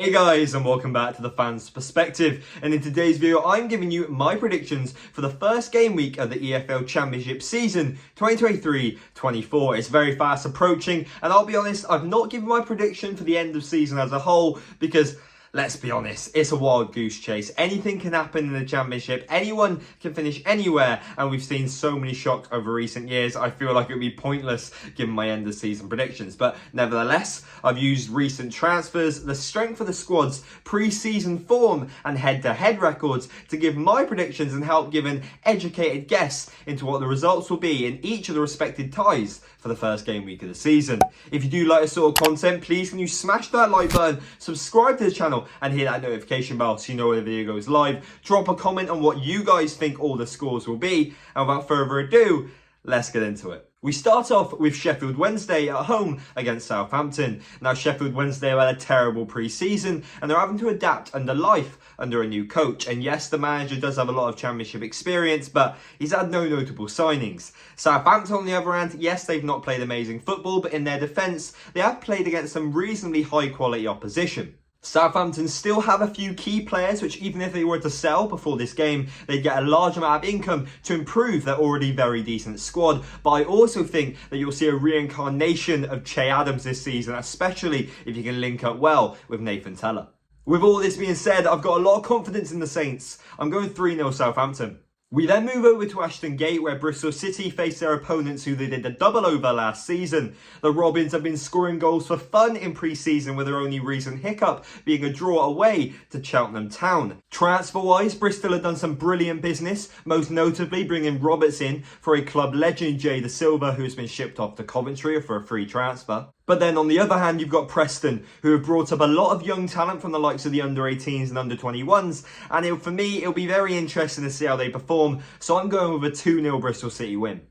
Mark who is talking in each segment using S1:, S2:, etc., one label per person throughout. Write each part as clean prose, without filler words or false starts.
S1: Hey guys, and welcome back to the Fans Perspective, and in today's video I'm giving you my predictions for the first game week of the EFL Championship season 2023-24. It's very fast approaching, and I'll be honest, I've not given my prediction for the end of season as a whole because, let's be honest, it's a wild goose chase. Anything can happen in the Championship. Anyone can finish anywhere, and we've seen so many shocks over recent years. I feel like it would be pointless giving my end of season predictions. But nevertheless, I've used recent transfers, the strength of the squads, pre-season form, and head-to-head records to give my predictions and help give an educated guess into what the results will be in each of the respective ties for the first game week of the season. If you do like this sort of content, please can you smash that like button, subscribe to the channel, and hit that notification bell so you know when the video goes live. Drop a comment on what you guys think all the scores will be. And without further ado, let's get into it. We start off with Sheffield Wednesday at home against Southampton. Now, Sheffield Wednesday have had a terrible pre-season and they're having to adapt under life under a new coach. And yes, the manager does have a lot of Championship experience, but he's had no notable signings. Southampton, on the other hand, yes, they've not played amazing football, but in their defence, they have played against some reasonably high-quality opposition. Southampton still have a few key players which, even if they were to sell before this game, they'd get a large amount of income to improve their already very decent squad. But I also think that you'll see a reincarnation of Che Adams this season, especially if you can link up well with Nathan Tella. With all this being said, I've got a lot of confidence in the Saints. I'm going 3-0 Southampton. We then move over to Ashton Gate, where Bristol City face their opponents who they did the double over last season. The Robins have been scoring goals for fun in pre-season, with their only recent hiccup being a draw away to Cheltenham Town. Transfer-wise, Bristol have done some brilliant business, most notably bringing Roberts in for a club legend, Jay Da Silva, who has been shipped off to Coventry for a free transfer. But then on the other hand, you've got Preston, who have brought up a lot of young talent from the likes of the under-18s and under-21s. And for me, it'll be very interesting to see how they perform. So I'm going with a 2-0 Bristol City win.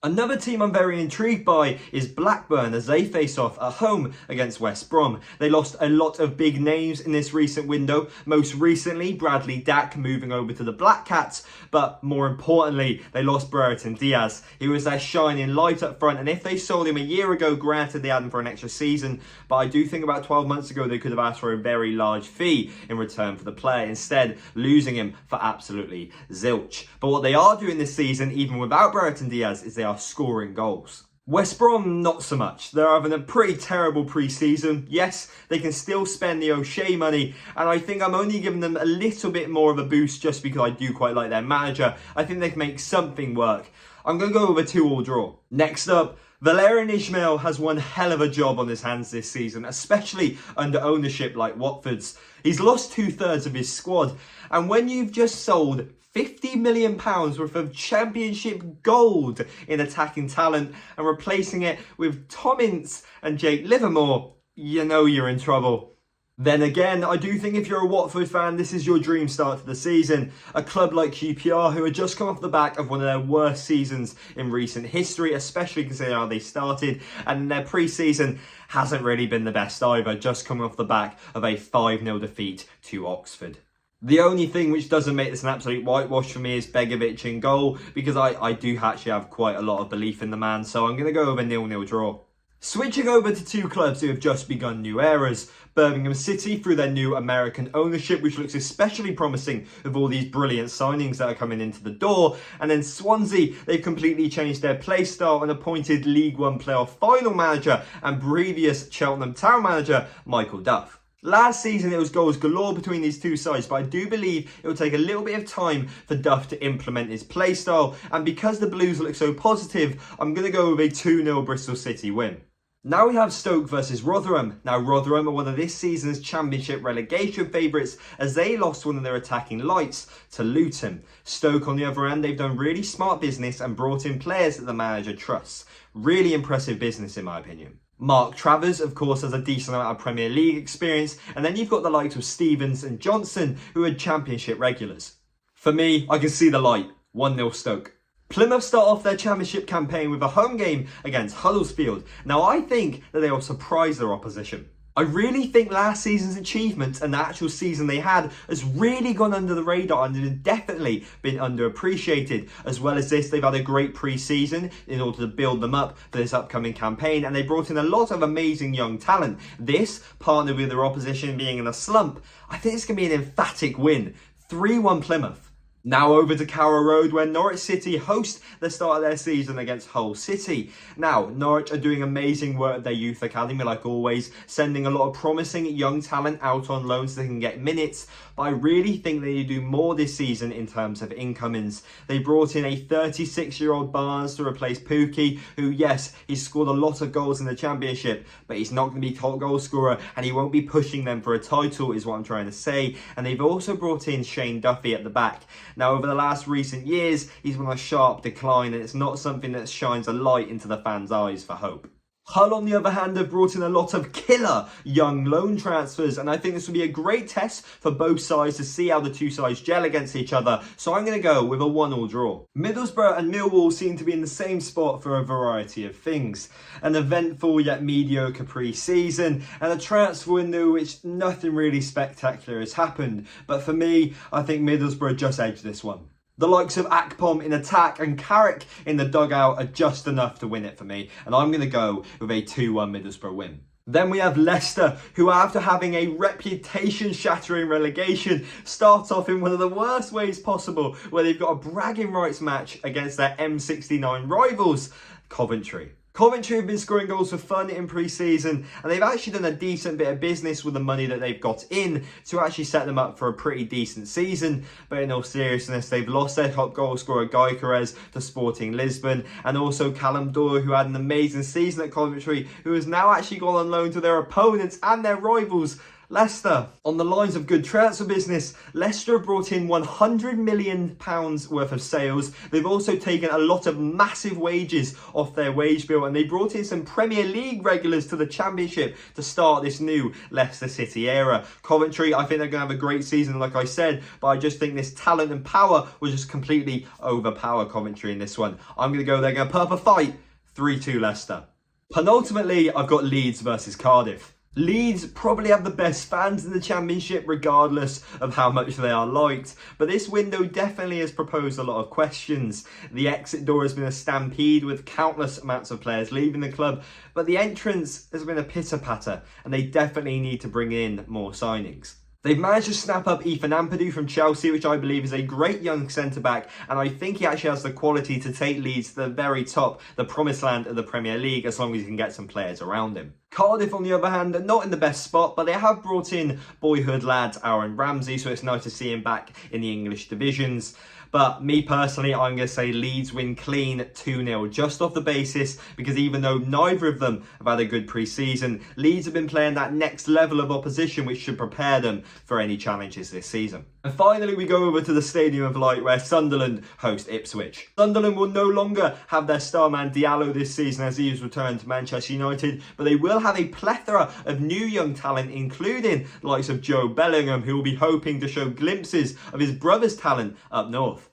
S1: Another team I'm very intrigued by is Blackburn, as they face off at home against West Brom. They lost a lot of big names in this recent window. Most recently, Bradley Dack moving over to the Black Cats. But more importantly, they lost Brereton Diaz. He was their shining light up front. And if they sold him a year ago, granted they had him for an extra season. But I do think about 12 months ago, they could have asked for a very large fee in return for the player. Instead, losing him for absolutely zilch. But what they are doing this season, even without Brereton Diaz, is they are scoring goals. West Brom, not so much. They're having a pretty terrible pre-season. Yes, they can still spend the O'Shea money, and I think I'm only giving them a little bit more of a boost just because I do quite like their manager. I think they can make something work. I'm going to go with a 2-2 draw. Next up, Valérien Ismaël has one hell of a job on his hands this season, especially under ownership like Watford's. He's lost 2/3 of his squad, and when you've just sold £50 million worth of Championship gold in attacking talent and replacing it with Tom Ince and Jake Livermore, you know you're in trouble. Then again, I do think if you're a Watford fan, this is your dream start to the season. A club like QPR, who had just come off the back of one of their worst seasons in recent history, especially considering how they started, and their pre-season hasn't really been the best either, just coming off the back of a 5-0 defeat to Oxford. The only thing which doesn't make this an absolute whitewash for me is Begovic in goal, because I do actually have quite a lot of belief in the man, so I'm going to go with a 0-0 draw. Switching over to two clubs who have just begun new eras. Birmingham City through their new American ownership, which looks especially promising with all these brilliant signings that are coming into the door. And then Swansea, they've completely changed their play style and appointed League One playoff final manager and previous Cheltenham Town manager Michael Duff. Last season, it was goals galore between these two sides, but I do believe it will take a little bit of time for Duff to implement his play style. And because the Blues look so positive, I'm going to go with a 2-0 Bristol City win. Now we have Stoke versus Rotherham. Now Rotherham are one of this season's Championship relegation favourites, as they lost one of their attacking lights to Luton. Stoke, on the other hand, they've done really smart business and brought in players that the manager trusts. Really impressive business in my opinion. Mark Travers, of course, has a decent amount of Premier League experience, and then you've got the likes of Stevens and Johnson, who are Championship regulars. For me, I can see the light. 1-0 Stoke. Plymouth start off their Championship campaign with a home game against Huddersfield. Now, I think that they will surprise their opposition. I really think last season's achievements and the actual season they had has really gone under the radar and has definitely been underappreciated. As well as this, they've had a great pre-season in order to build them up for this upcoming campaign, and they brought in a lot of amazing young talent. This, partnered with their opposition being in a slump, I think it's going to be an emphatic win. 3-1 Plymouth. Now over to Carrow Road, where Norwich City host the start of their season against Hull City. Now, Norwich are doing amazing work at their youth academy, like always, sending a lot of promising young talent out on loan so they can get minutes. But I really think they need to do more this season in terms of incomings. They brought in a 36-year-old Barnes to replace Pookie, who, yes, he's scored a lot of goals in the Championship, but he's not going to be top goal scorer, and he won't be pushing them for a title, is what I'm trying to say. And they've also brought in Shane Duffy at the back. Now, over the last recent years, he's been on a sharp decline, and it's not something that shines a light into the fans' eyes for hope. Hull, on the other hand, have brought in a lot of killer young loan transfers, and I think this will be a great test for both sides to see how the two sides gel against each other, so I'm going to go with a 1-1 draw. Middlesbrough and Millwall seem to be in the same spot for a variety of things. An eventful yet mediocre pre-season, and a transfer window which nothing really spectacular has happened, but for me, I think Middlesbrough just edged this one. The likes of Akpom in attack and Carrick in the dugout are just enough to win it for me, and I'm going to go with a 2-1 Middlesbrough win. Then we have Leicester, who after having a reputation-shattering relegation, start off in one of the worst ways possible, where they've got a bragging rights match against their M69 rivals, Coventry. Coventry have been scoring goals for fun in pre-season, and they've actually done a decent bit of business with the money that they've got in to actually set them up for a pretty decent season. But in all seriousness, they've lost their top goal scorer Guy Carez to Sporting Lisbon, and also Callum Dorr, who had an amazing season at Coventry, who has now actually gone on loan to their opponents and their rivals, Leicester. On the lines of good transfer business, Leicester have brought in £100 million worth of sales. They've also taken a lot of massive wages off their wage bill, and they brought in some Premier League regulars to the Championship to start this new Leicester City era. Coventry, I think they're going to have a great season, like I said, but I just think this talent and power will just completely overpower Coventry in this one. I'm going to go, they're going to put up a fight, 3-2 Leicester. Penultimately, I've got Leeds versus Cardiff. Leeds probably have the best fans in the Championship regardless of how much they are liked, but this window definitely has proposed a lot of questions. The exit door has been a stampede with countless amounts of players leaving the club, but the entrance has been a pitter-patter, and they definitely need to bring in more signings. They've managed to snap up Ethan Ampadu from Chelsea, which I believe is a great young centre-back, and I think he actually has the quality to take Leeds to the very top, the promised land of the Premier League, as long as he can get some players around him. Cardiff, on the other hand, are not in the best spot, but they have brought in boyhood lad Aaron Ramsey, so it's nice to see him back in the English divisions. But me personally, I'm going to say Leeds win clean 2-0, just off the basis, because even though neither of them have had a good pre-season, Leeds have been playing that next level of opposition which should prepare them for any challenges this season. And finally, we go over to the Stadium of Light, where Sunderland host Ipswich. Sunderland will no longer have their star man Diallo this season as he has returned to Manchester United, but they will have a plethora of new young talent, including the likes of Joe Bellingham, who will be hoping to show glimpses of his brother's talent up north.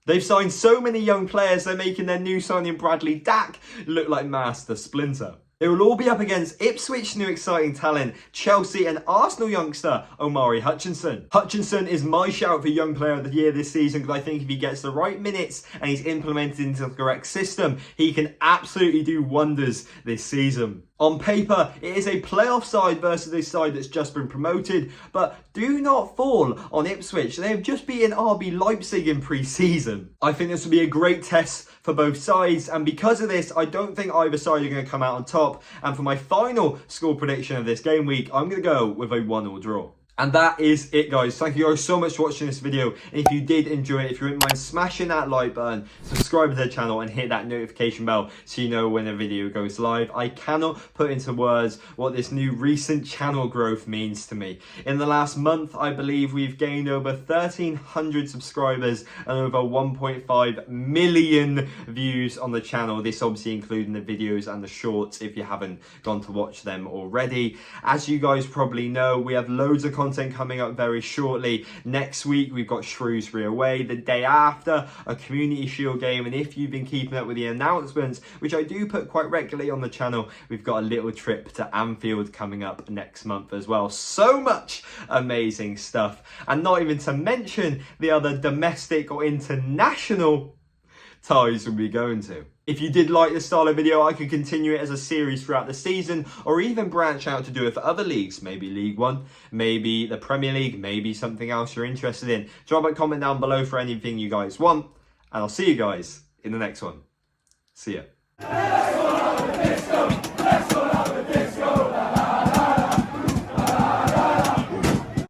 S1: They've signed so many young players, they're making their new signing Bradley Dack look like Master Splinter. They will all be up against Ipswich's new exciting talent, Chelsea and Arsenal youngster Omari Hutchinson. Hutchinson is my shout for Young Player of the Year this season, because I think if he gets the right minutes and he's implemented into the correct system, he can absolutely do wonders this season. On paper, it is a playoff side versus a side that's just been promoted, but do not fall on Ipswich. They have just beaten RB Leipzig in pre-season. I think this will be a great test for both sides, and because of this, I don't think either side are going to come out on top. And for my final score prediction of this game week, I'm going to go with a 1-1 draw. And that is it, guys. Thank you guys so much for watching this video. And if you did enjoy it, if you wouldn't mind smashing that like button, subscribe to the channel and hit that notification bell so you know when a video goes live. I cannot put into words what this new recent channel growth means to me. In the last month, I believe we've gained over 1,300 subscribers and over 1.5 million views on the channel. This obviously including the videos and the shorts if you haven't gone to watch them already. As you guys probably know, we have loads of content content coming up very shortly. Next week, we've got Shrewsbury away. The day after, a Community Shield game. And if you've been keeping up with the announcements, which I do put quite regularly on the channel, we've got a little trip to Anfield coming up next month as well. So much amazing stuff. And not even to mention the other domestic or international ties we'll be going to. If you did like this style of video, I could continue it as a series throughout the season, or even branch out to do it for other leagues, maybe League One, maybe the Premier League, maybe something else you're interested in. Drop a comment down below for anything you guys want, and I'll see you guys in the next one. See ya.